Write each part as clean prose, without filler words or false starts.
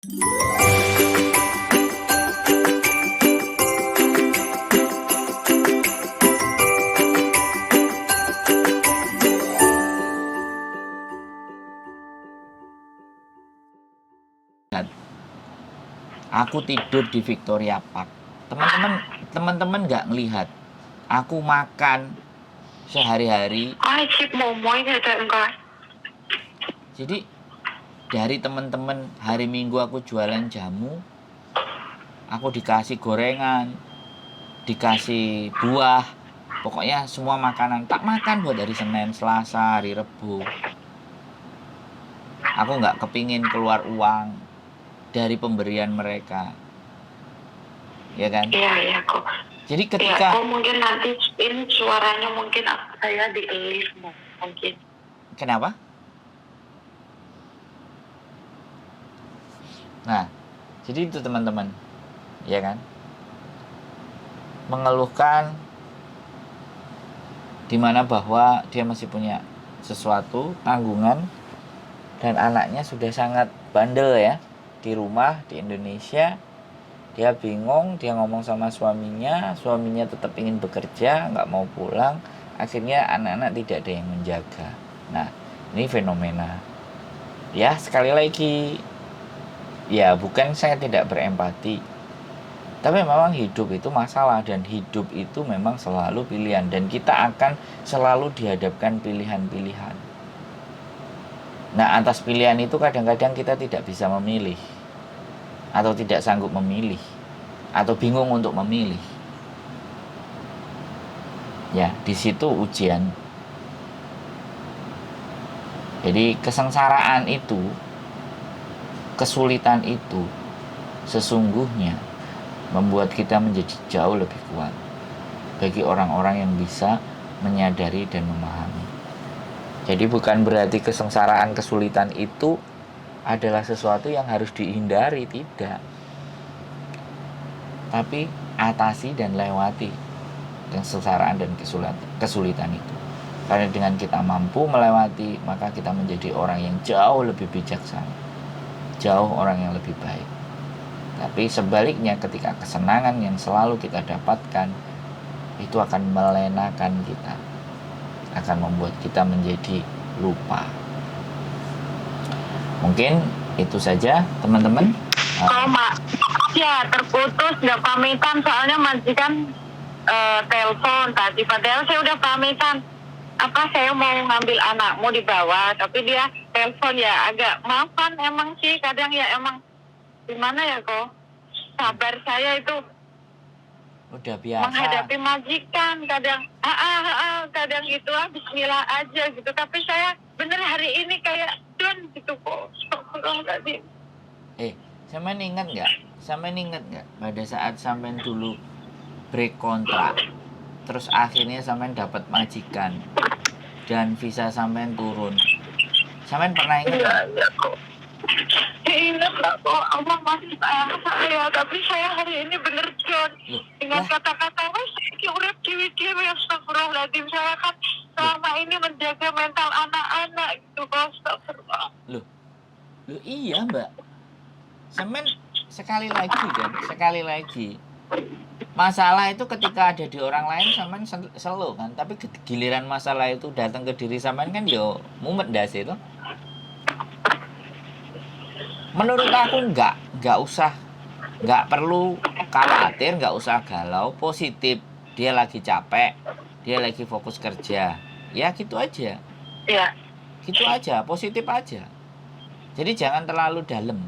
Aku tidur di Victoria Park. Teman-teman nggak ngelihat. Aku makan sehari-hari. Jadi dari teman-teman hari Minggu aku jualan jamu, aku dikasih gorengan, dikasih buah, pokoknya semua makanan tak makan buat hari Senin, Selasa, hari Rebu. Aku nggak kepingin keluar uang dari pemberian mereka, ya kan? Iya kok. Jadi ketika mungkin nanti ini suaranya mungkin saya di-elif mungkin. Kenapa? Nah, jadi itu teman-teman, ya kan? Mengeluhkan dimana bahwa dia masih punya sesuatu, tanggungan, dan anaknya sudah sangat bandel ya di rumah di Indonesia. Dia bingung, dia ngomong sama suaminya tetap ingin bekerja, nggak mau pulang, akhirnya anak-anak tidak ada yang menjaga. Nah, ini fenomena. Ya, sekali lagi, ya bukan saya tidak berempati, tapi memang hidup itu masalah, dan hidup itu memang selalu pilihan, dan kita akan selalu dihadapkan pilihan-pilihan. Nah, atas pilihan itu kadang-kadang kita tidak bisa memilih, atau tidak sanggup memilih, atau bingung untuk memilih. Ya, di situ ujian. Jadi kesengsaraan itu, kesulitan itu sesungguhnya membuat kita menjadi jauh lebih kuat bagi orang-orang yang bisa menyadari dan memahami. Jadi bukan berarti kesengsaraan, kesulitan itu adalah sesuatu yang harus dihindari, tidak. Tapi atasi dan lewati kesengsaraan dan kesulitan itu. Karena dengan kita mampu melewati, maka kita menjadi orang yang jauh lebih bijaksana, jauh orang yang lebih baik. Tapi sebaliknya, ketika kesenangan yang selalu kita dapatkan itu akan melenakan kita, akan membuat kita menjadi lupa. Mungkin itu saja teman-teman. Mak, ya terputus, nggak pamitan soalnya majikan telepon tadi, padahal saya udah pamitan. Saya mau ngambil anakmu di bawah, tapi dia telepon ya agak maafan emang sih, kadang ya emang gimana ya kok, sabar saya itu udah biasa menghadapi majikan, kadang kadang gitu bismillah aja gitu, tapi saya bener hari ini kayak down gitu kok. Tadi sampean ingat nggak pada saat sampean dulu break kontrak, terus akhirnya sampean dapat majikan dan visa sampean turun, sampean pernah ingat nggak? Ingat lah kok, Allah masih sayang saya, tapi saya hari ini bener down dengan kata-kata saya urip dewi-dewi, astagfirullahaladzim. Saya kan selama ini menjaga mental anak-anak gitu, astagfirullah. Loh iya mbak, sampean sekali lagi masalah itu ketika ada di orang lain sampean selo kan, tapi giliran masalah itu datang ke diri sampean kan yo mumet das itu. Menurut aku nggak perlu khawatir, nggak usah galau, positif. Dia lagi capek, dia lagi fokus kerja, ya gitu aja. Iya. Gitu aja, positif aja. Jadi jangan terlalu dalam.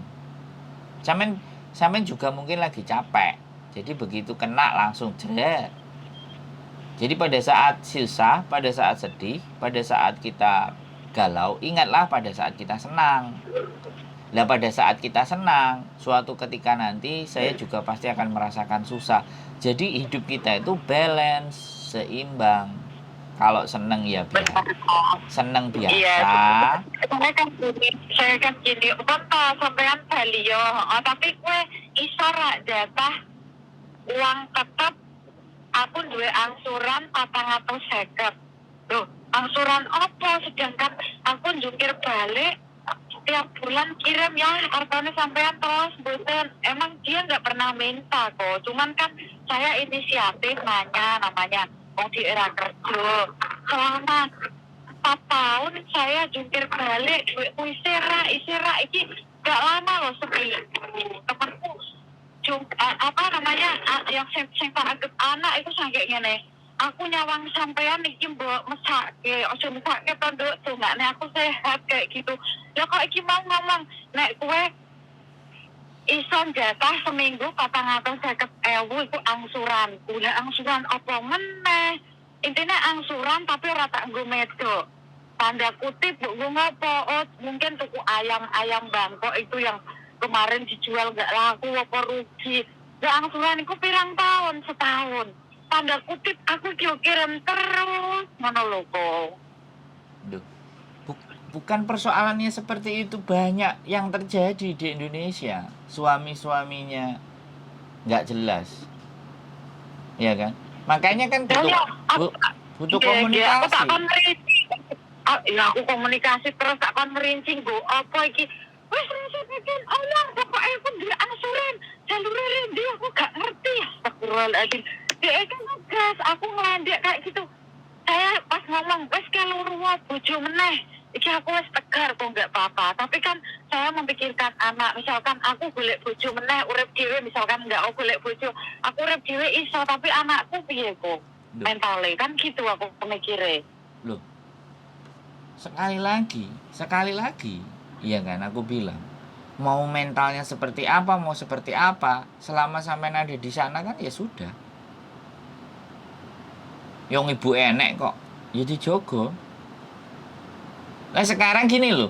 Sampean juga mungkin lagi capek, jadi begitu kena langsung jeret. Jadi pada saat susah, pada saat sedih, pada saat kita galau, ingatlah pada saat kita senang. Nah, pada saat kita senang, suatu ketika nanti saya juga pasti akan merasakan susah. Jadi hidup kita itu balance, seimbang. Kalau senang ya biasa, senang biasa. Iya, saya kan gini, sampean Bali yo, tapi gue isara jatah uang tetap. Aku duwe angsuran 450. Loh, angsuran apa? Sedangkan aku jungkir balik tiap bulan kirim ya kartunya sampean terus boten. Emang dia nggak pernah minta kok. Cuman kan saya inisiatif nanya namanya mau di era kerja. Selama 4 tahun saya jungkir balik duitku isira iki gak lama loh sepi. Temanku apa namanya yang sing tak anggap anak itu sampai ngene. Aku nyawang sampean iki mbok mesake, ojo mesake to nduk, dongakne aku sehat kayak gitu. Ya kok iki mau ngomong nek kowe iso jatah seminggu 450.000 itu angsuranku. Lah angsuran apa meneh? Intinya angsuran tapi ora tak nggo medok. Tanda kutip nggo ngopo? Oh, mungkin tuku ayam Bangkok itu yang kemarin dijual nggak laku apa rugi. Lah angsuran iku pirang tahun? Setahun. Tanda kutip aku kirim terus ngono lho kok. Duh. Bukan persoalannya seperti itu, banyak yang terjadi di Indonesia. Suami-suaminya nggak jelas. Iya kan? Makanya kan butuh komunikasi. Aku tak kon merinci. Ya aku komunikasi terus tak kon merinci nggo apa iki. Wis bikin Allah pokoke aku duwe angsuran. Jalure rendi aku gak ngerti. Astagfirullahaladzim. Dia kan ngegas, aku ngelandek kayak gitu. Saya pas ngomong, wes kalau ruwet bojo meneh. Iki aku wis tegar kok nggak apa-apa. Tapi kan saya memikirkan anak. Misalkan aku golek bojo meneh, urip dhewe misalkan nggak golek bojo, aku urip dhewe iso, tapi anakku piye kok? Mentale kan gitu aku pemikire. Loh. Sekali lagi, iya kan aku bilang, mau mentalnya seperti apa, mau seperti apa, selama sampai ada di sana kan ya sudah. Yang ibu enek kok, ya dijogo. Nah sekarang gini loh,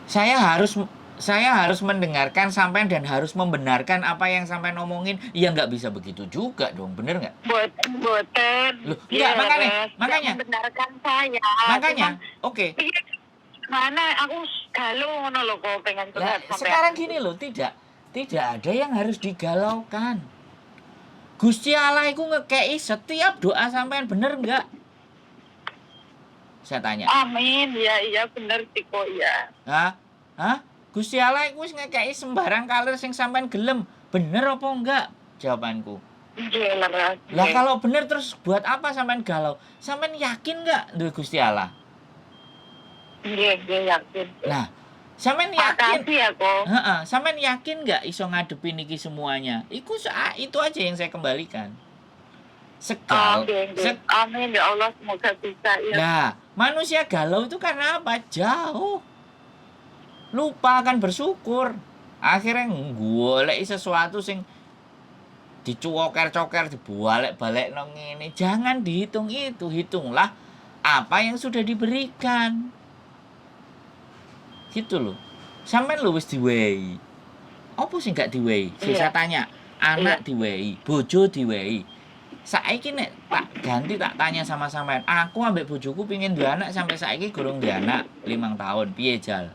saya harus mendengarkan sampean dan harus membenarkan apa yang sampean omongin. Ya nggak bisa begitu juga dong, bener nggak? Boten. Loh, enggak, makanya. Membenarkan saya. Makanya, oke. Mana aku galau ngono lho kok pengen curhat sampean. Sekarang gini loh, tidak ada yang harus digalaukan. Gusti Allah iku ngekei setiap doa sampean, bener nggak? Saya tanya. Amin, iya bener sih kok ya. Hah? Gusti Allah iku wis ngekei sembarang kalir sing sampean gelem. Bener apa enggak? Jawabanku. Iya lah. Lah kalau bener terus buat apa sampean galau? Sampean yakin enggak duwe Gusti Allah? Iya yakin. Nah, sampean yakin? Makasih ya kok. Sampean yakin enggak iso ngadepin iki semuanya? Itu aja yang saya kembalikan. Amin ya Allah, semoga bisa ya. Nah, manusia galau itu karena apa? Jauh. Lupa akan bersyukur. Akhirnya golek sesuatu sing dicuwoker-coker, dibalik-balik nang ngene. Jangan dihitung itu, hitunglah apa yang sudah diberikan. Gitu loh. Sampeyan lho wis diwehi. Apa sing gak diwehi? Saya tanya, anak diwehi, bojo diwehi. Saiki nek tak ganti tak tanya sama sampean, aku ambek bojoku pengin duwe anak sampai saiki gurung duwe anak 5 tahun, piye jal?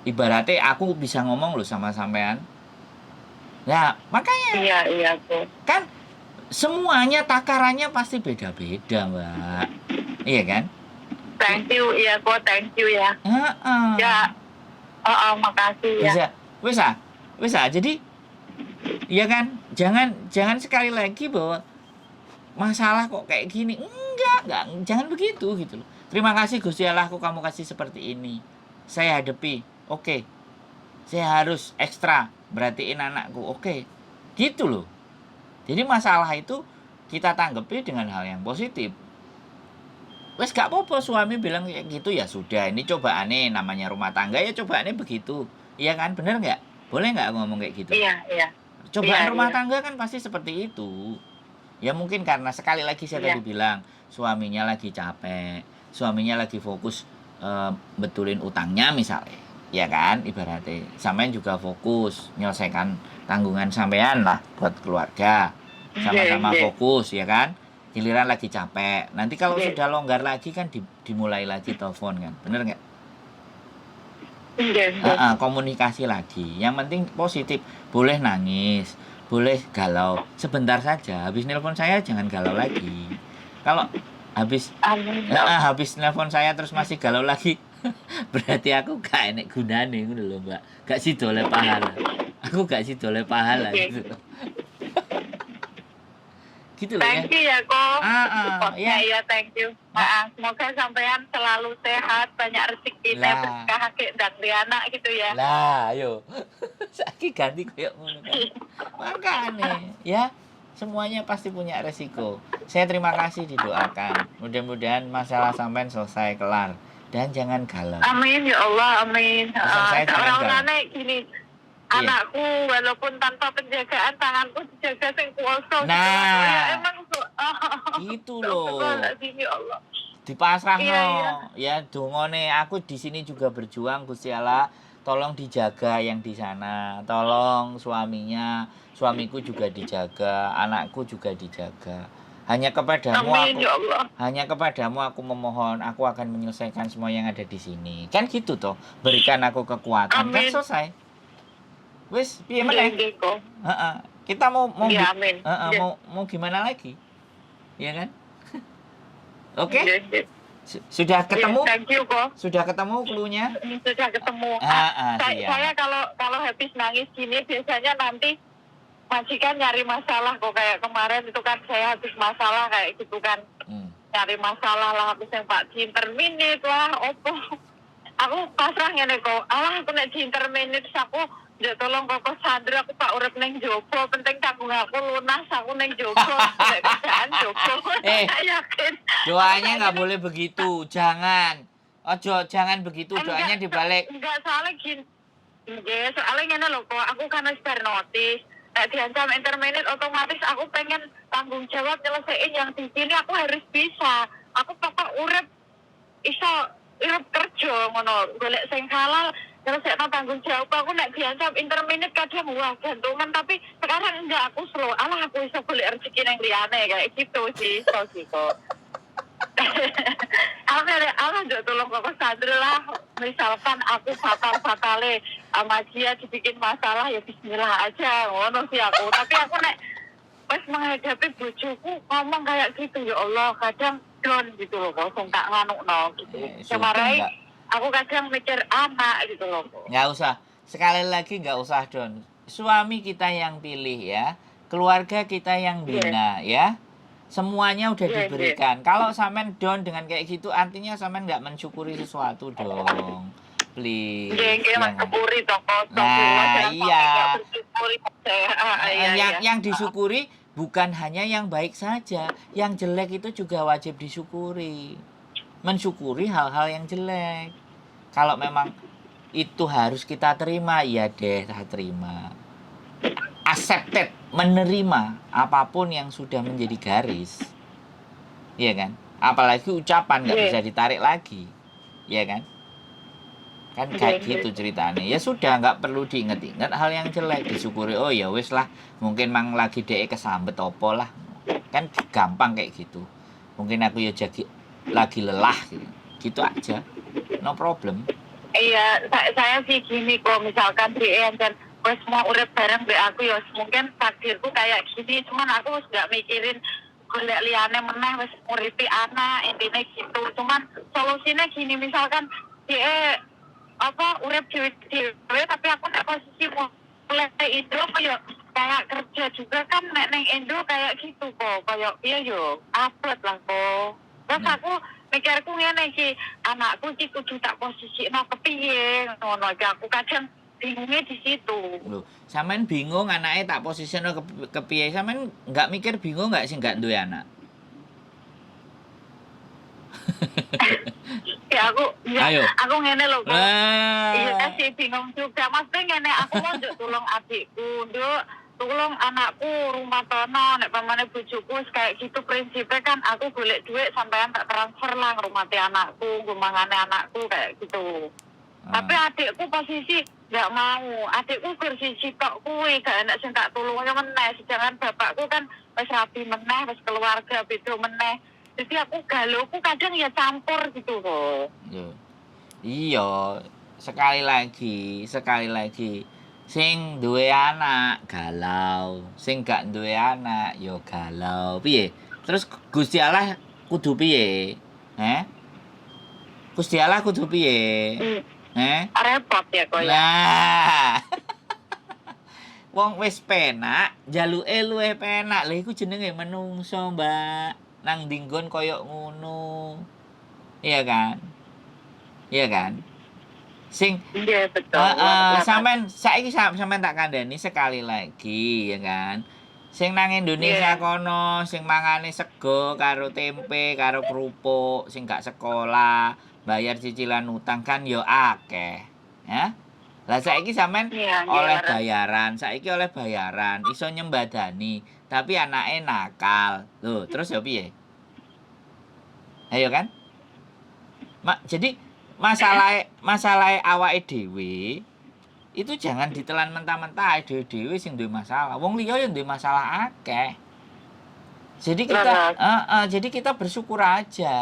Ibaratnya aku bisa ngomong loh sama sampean. Nah, makanya iya kok. Kan semuanya takarannya pasti beda-beda, Mbak. Iya kan? Thank you ya. Ya. Makasih ya. Wis jadi iya kan? Jangan sekali lagi bahwa masalah kok kayak gini. Enggak, jangan begitu gitu loh. Terima kasih Gusti Allah, kamu kasih seperti ini. Saya hadapi. Oke. Saya harus ekstra berartiin anakku. Oke. Gitu loh. Jadi masalah itu kita tanggapi dengan hal yang positif. Wes gak apa-apa suami bilang kayak gitu, ya sudah, ini cobaannya, namanya rumah tangga ya cobaannya begitu. Iya kan? Bener nggak? Boleh nggak aku ngomong kayak gitu? Iya. Cobaan rumah tangga kan pasti seperti itu. Ya mungkin karena sekali lagi saya tadi bilang, suaminya lagi capek, suaminya lagi fokus betulin utangnya misalnya. Ya kan, ibaratnya sampean juga fokus menyelesaikan tanggungan sampean lah buat keluarga. Sama-sama fokus, ya kan? Giliran lagi capek. Nanti kalau sudah longgar lagi kan dimulai lagi telepon kan. Bener nggak? Komunikasi lagi. Yang penting positif. Boleh nangis, boleh galau. Sebentar saja. Habis nelpon saya jangan galau lagi. Kalau habis nelpon saya terus masih galau lagi, Berarti aku gak enek gunane ngono lho, Mbak. Gak sida oleh pahala. Aku gak sida oleh pahala Oke. gitu. Gitu loh ya. Thank you ya kok. Ya. Supportnya ya, thank you. Semoga sampean selalu sehat, banyak rezeki, Lah. berkah dan anak gitu ya. Lah, ayo. Saiki ganti koyo ngono kan. Makane, ya. Semuanya pasti punya resiko. Saya terima kasih didoakan. Mudah-mudahan masalah sampean selesai kelar dan jangan galau. Amin ya Allah, amin. Pesan saya jangan galau. Orang-orangnya gini, Iya. anakku walaupun tanpa penjagaan tanganku dijaga sing kuasa. Nah. Ya emang Gitu loh. Sini Allah. Dipasrahno. Iya. Ya dongone aku di sini juga berjuang Gusti Allah. Tolong dijaga yang di sana. Tolong suamiku juga dijaga, anakku juga dijaga. Hanya kepadamu Amin ya Allah. Hanya kepadamu aku memohon, aku akan menyelesaikan semua yang ada di sini. Kan gitu toh. Berikan aku kekuatan. Kan Amin. selesai. Wis, piye meneh? Heeh. Kita mau ya, amin. Mau gimana lagi? Ya kan? Oke? Okay? Sudah ketemu? Thank you kok. Sudah ketemu clue-nya? Sudah ketemu. Saya kalau habis nangis gini biasanya nanti majikan nyari masalah kok, kayak kemarin itu kan saya habis masalah kayak gitu kan. Nyari masalah lah, habis yang Pak interminit lah, opo. Aku pasrah ngene kok. Alah aku nek interminit aku ya tolong kok Sandra, aku Pak urip ning jopo, penting tanggung aku lunas, aku ning jopo, nek kerjaan jopo. Yakin. Doanya nggak boleh begitu, jangan. Jangan begitu, doanya dibalik. Enggak, soalnya gini. Nggih, soalnya ngene lho kok, aku kan wis bar notis. Nek diancam interminit otomatis aku pengen tanggung jawab nyelesain yang di sini, aku harus bisa. Aku pokok urip iso urip kerja ngono, golek sing halal, nyelesain tanggung jawab. Aku nek diancam interminit kadang wah gantungan, tapi sekarang enggak, aku slow. Alah aku iso golek rezeki nang liyane kayak gitu sih, gitu. Aku tolong kok Sandra lah. Misalkan aku fatal-fatale sama dia dibikin masalah, ya bismillah aja ngono sih aku. Tapi aku nek pas menghadapi bojoku ngomong kayak gitu, ya Allah kadang down gitu loh kok, tak nganukno gitu. Semarai aku kadang mikir anak gitu loh kok. Nggak usah. Sekali lagi nggak usah Don. Suami kita yang pilih ya. Keluarga kita yang bina ya. Semuanya udah diberikan. Kalau sampean down dengan kayak gitu, artinya sampean nggak mensyukuri sesuatu dong. Please. Mensyukuri dong. Nah, iya. Yang disyukuri bukan hanya yang baik saja. Yang jelek itu juga wajib disyukuri. Mensyukuri hal-hal yang jelek. Kalau memang itu harus kita terima, ya deh, kita terima. Accepted, menerima apapun yang sudah menjadi garis, iya kan? Apalagi ucapan nggak bisa ditarik lagi, iya kan? Kan kayak gitu ceritanya. Ya sudah, nggak perlu diinget-inget hal yang jelek, disyukuri. Oh ya wis lah, mungkin mang lagi dek kesambet opo lah, kan gampang kayak gitu. Mungkin aku ya jadi lagi lelah gitu aja, no problem. Iya, saya sih gini kok, misalkan dia dan wes mau urip bareng be aku ya mungkin takdirku kayak gini, cuman aku nggak mikirin golek liyane meneh wes nguripi anak, intine gitu. Cuman solusinya gini, misalkan dia urip dhewe tapi aku nek posisi mulai Indo ya kayak kerja juga kan nek neng Indo kayak gitu kok, kayak iya yo upload lah kok. Terus aku mikirku ngene iki, anakku iki kudu tak posisikno kepiye ngono iki, aku kadang bingungnya di situ. Loh, sampean bingung anaknya tak posisinya kepiye? Sampean nggak mikir bingung nggak sih nggak duwe anak? Ya aku ngene lho kok. Iya kasih bingung juga. Maksudnya ngene, aku mau tolong adikku, tolong anakku rumah tono, nek pamane bojoku kayak gitu prinsipnya kan aku golek duit sampean tak transfer lah ngurmati anakku, gumangane anakku kayak gitu. Tapi adikku posisi nggak mau. Adikku bersisi tok kuwi, gak enak sing tak tulungne meneh. Sedangkan bapakku kan wis rapi meneh, wis keluarga beda meneh. Jadi aku galuku kadang ya campur gitu kok. Iya, sekali lagi. Sing duwe anak galau, sing gak duwe anak ya galau. Piye? Terus Gusti Allah kudu piye? Gusti Allah kudu piye? Repot ya kok ya. Nah. Wong wis penak, jaluke luwih penak. Lha iku jenenge menungso, Mbak. Nang dinggon koyo ngono. Iya kan? Iya kan? Sing Iya betul. sampean saiki sampean tak kandhani sekali lagi, ya kan? Sing nang Indonesia kono, sing mangane sego karo tempe, karo kerupuk, sing gak sekolah, bayar cicilan utang kan yo akeh. Ya. Lah saiki sampean oleh bayaran, iso nyembadani, tapi anake nakal. Loh, terus ya piye? Ayo kan? Jadi masalah awake dhewe itu jangan ditelan mentah-mentah dhewe sing duwe masalah. Wong liya yang duwe masalah akeh. Jadi kita bersyukur aja.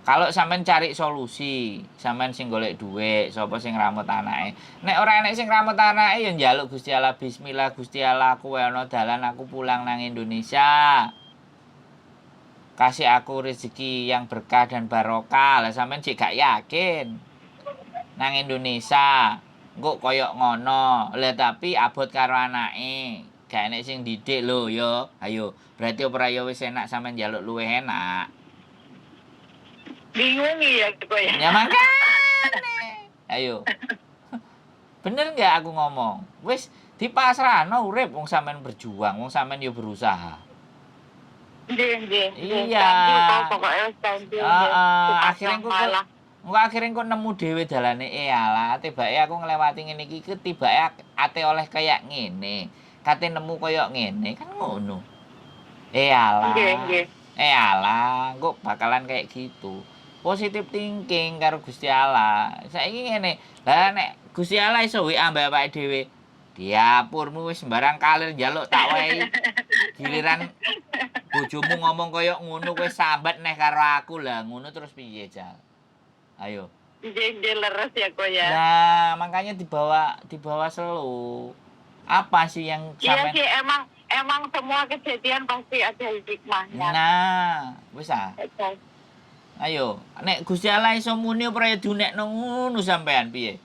Kalau sampean cari solusi, sampean sing golek dhuwit, sapa sing ngramut anake. Nek ora enek sing ngramut anake ya njaluk Gusti Allah, bismillah Gusti Allah, aku ana dalan aku pulang nang Indonesia. Kasih aku rezeki yang berkah dan barokah. Lah sampean sik gak yakin. Nang Indonesia, engko koyo ngono. Lah tapi abot karo anake. Gak enek sing didik lho ya. Ayo, berarti ora ya wis enak sampean njaluk luwih enak. Bingung ya kok ya. Ya makane. Ayo. Bener nggak aku ngomong? Wis dipasrahno urip wong sampean berjuang, wong sampean yo berusaha. Nggih. Iya. Akhirnya kok nemu dhewe dalane alah tibake aku nglewati ngene iki ketibake ate oleh kayak ngene. Kate nemu koyo ngene kan ngono. Alah. Nggih. Alah, kok bakalan kayak gitu. Positive thinking karo Gusti Allah. Saiki ngene. Lah nek Gusti Allah iso WA mbak awake dhewe. Diapurmu wis sembarang kalir njaluk tak wae. Giliran bojomu ngomong koyo ngono kowe sambat neh karo aku lah. Ngono terus piye, Jal? Ayo. Nggih leres ya kok ya. Nah, makanya dibawa slow. Apa sih yang sampean? Iya sih emang semua kejadian pasti ada hikmahnya. Nah, wis ah. Ayo, nek Gusti Allah iso muni ora ya dunekno ngono sampean piye?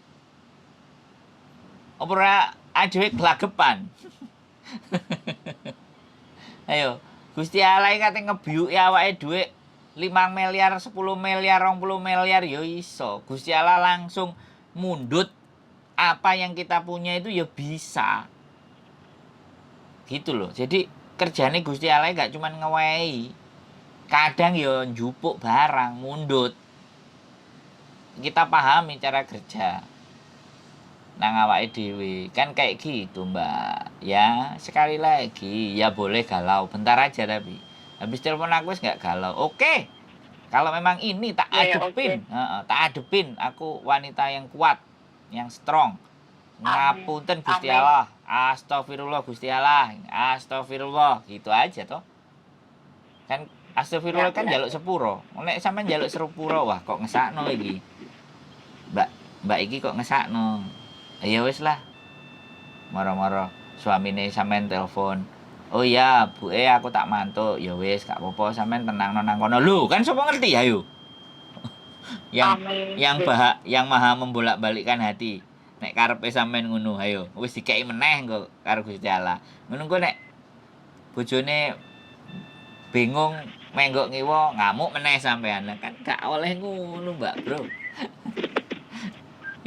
Ora adewe glagepan. Ayo, Gusti Allah kate ngebiuki awake dhuwit 5 miliar, 10 miliar, 20 miliar ya iso. Gusti Allah langsung mundut apa yang kita punya itu ya bisa. Gitu loh. Jadi kerjane Gusti Allah gak cuma ngewehi. Kadang ya njupuk barang, mundut. Kita pahami cara kerja nang awake dhewe. Kan kayak gitu, Mbak. Ya, sekali lagi, ya boleh galau. Bentar aja tapi. Habis telepon aku wis gak galau. Oke. Kalau memang ini tak adepin. Tak adepin. Aku wanita yang kuat, yang strong. Ngapunten Gusti Allah. Astagfirullah Gusti Allah. Astagfirullah. Gitu aja toh. Kan astagfirullah kan njaluk sepuro. Nek sampean njaluk sepuro wah kok ngesakno iki. Mbak iki kok ngesakno. Ya wis lah. Moro-moro suamine sampean telepon. Oh iya, buke aku tak mantuk. Ya wis gak apa-apa sampean tenangno nang kono. Lho, kan sapa ngerti ayo. yang maha membolak-balikkan hati. Nek karepe sampean ngono, ayo wis dikeki meneh engko karo Gusti Allah. Ngono engko nek bojone bingung menggok ngiwo ngamuk meneh sampean. Kan gak oleh ngono, Mbak, Bro.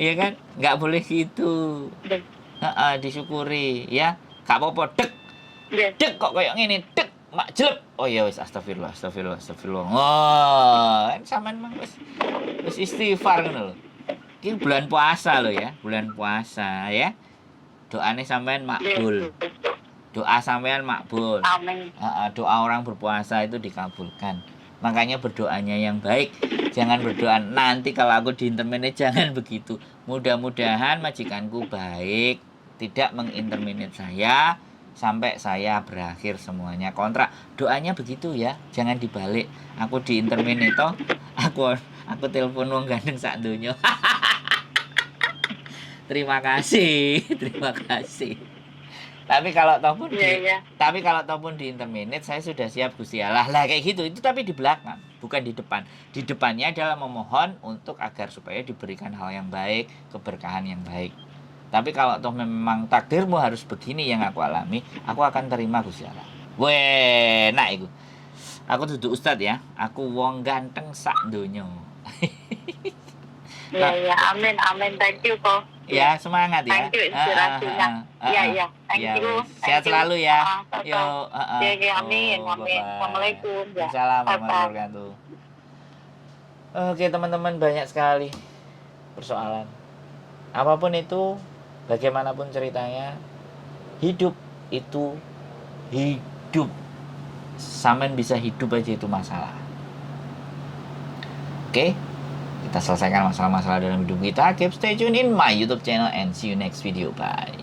Iya kan? Gak boleh gitu. Disyukuri ya. Gak apa-apa dek. Dek kok koyo ngene, dek mak jelep. Oh ya wis astagfirullah. Oh, kan sampean mah wis istighfar ngono lho. Ini bulan puasa loh ya, bulan puasa ya. Doanya sampean makbul. Doa sampean makbul. Amin. Doa orang berpuasa itu dikabulkan. Makanya berdoanya yang baik. Jangan berdoa nanti kalau aku diinterminate, jangan begitu. Mudah-mudahan majikanku baik, tidak menginterminate saya sampai saya berakhir semuanya kontrak. Doanya begitu ya, jangan dibalik. Aku diinterminate toh, aku telepon wong gandeng sak donya. Terima kasih. Tapi kalau toh pun Iya, iya. tapi kalau toh pun di interminate saya sudah siap Gusti Allah. Lah kayak gitu. Itu tapi di belakang, bukan di depan. Di depannya adalah memohon untuk agar supaya diberikan hal yang baik, keberkahan yang baik. Tapi kalau toh memang takdirmu harus begini yang aku alami, aku akan terima Gusti Allah. Weh, nah itu. Aku duduk ustad ya. Aku wong ganteng sak donya. Iya, iya. Amin, amin. Thank you kok. Ya, semangat ya. Thank you inspirasinya. Iya, iya. Thank Ya, you. wes. Sehat selalu ya. Yo. Yo, Iya, iya. Amin, Oh, amin. bye-bye. Assalamualaikum. Ya. Waalaikumsalam Bye-bye. warahmatullahi wabarakatuh. Oke, teman-teman, banyak sekali persoalan. Apapun itu, bagaimanapun ceritanya, hidup itu hidup. Sampean bisa hidup aja itu masalah. Oke? Kita selesaikan masalah-masalah dalam hidup kita. Keep stay tune in my YouTube channel and see you next video. Bye.